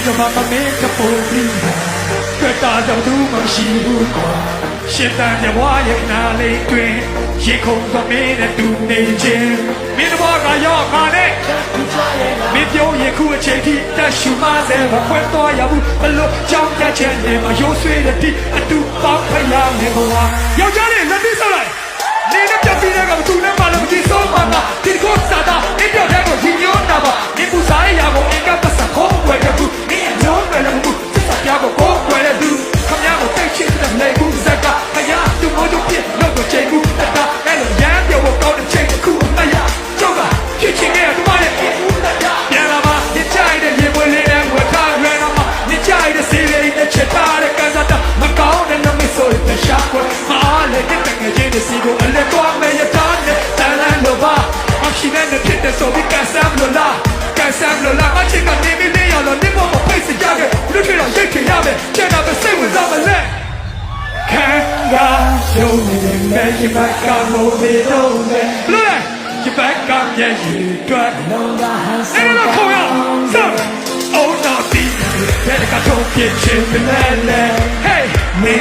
ကမှမမင်းကပိုးပြီးတွေ့တာတော့သူမရှိဘူးကွာရှင်းတန်တဲ့ဘဝရဲ့ခဏလေးတွင်ရေခုန်သွားမင်းနဲ့တူနေခြင်းမင်းဘောကရောက်ခါနဲ့မင်းပြောရင်ခုအချိန်ထိတက်ရှူမဆဲမဖွင့်တော့ရဘူးဘလို့ကြောင်းကြချက်နဲ့မရိုးဆွေးတဲ့တိအတူပေါင်းဖျားနေဘဝယောက်ျားလေးလက်ပြီးဆောက်လိုက်နေနဲ့ပြပြီးတဲ့ကသူနဲ့မှလည်းမကြည့်ဆုံးပါလားဒီကောစားတာအင်းပြောတဲ့ကိုညညွန်းတာပါဒီပူစားရကိုအင်္ဂပတ်စခေါ်ဝဲတဲ့ဘူးနေလုံးပဲလည်းဘူးစက်ပြားကိုကိုွယ်တဲ့သူခမရကိုတိတ်ချစ်တဲ့လေဘူးစက်ကခရသူ့မိုးတို့ပြလို့ကိုချိန်ဘူးတတာအဲ့လိုရမ်းပြောဖို့ကောင်းတဲ့ချိန်တစ်ခုအမရကြောက်ကချစ်ချင်တဲ့သူမရဲ့ပြန်လာပါညချိုင်တဲ့ရေပွဲလေးနဲ့ဝတ်ထားရတော့မှညချိုင်တဲ့စီလေးနဲ့ချက်ထားတဲ့ကစားတာမကောင်းတဲ့နမဆိုတဲ့ရှာကွယ်မာလည်းတဲ့ငယ်ချင်းတွေစီကိုအလက်တော့မဲ့ရတာနဲ့တန်လန်းလို့ပါမရှိတဲ့ဖြစ်တဲ့ဆိုပြီးကန်ဆမ်လို့လားကန်ဆမ်လို့လားအချင်းကနေမင်းရတော့နေဖို့မဖိတ်စကြခဲ့လူတွေတော့ရိတ်ချင်ရမယ်ကျန်တာပဲစိတ်ဝင်စားမလဲခံကားရှုံးနေမယ်ဒီဘက်ကမိုးပြီးတော့မယ်ဘလို့လဲဒီဘက်ကမျက်ရည်တွေ့လုံးကဟန်ဆောင်အဲ့တော့ခေါ်ရစမ်းOh no, the got to get you, Hey, me,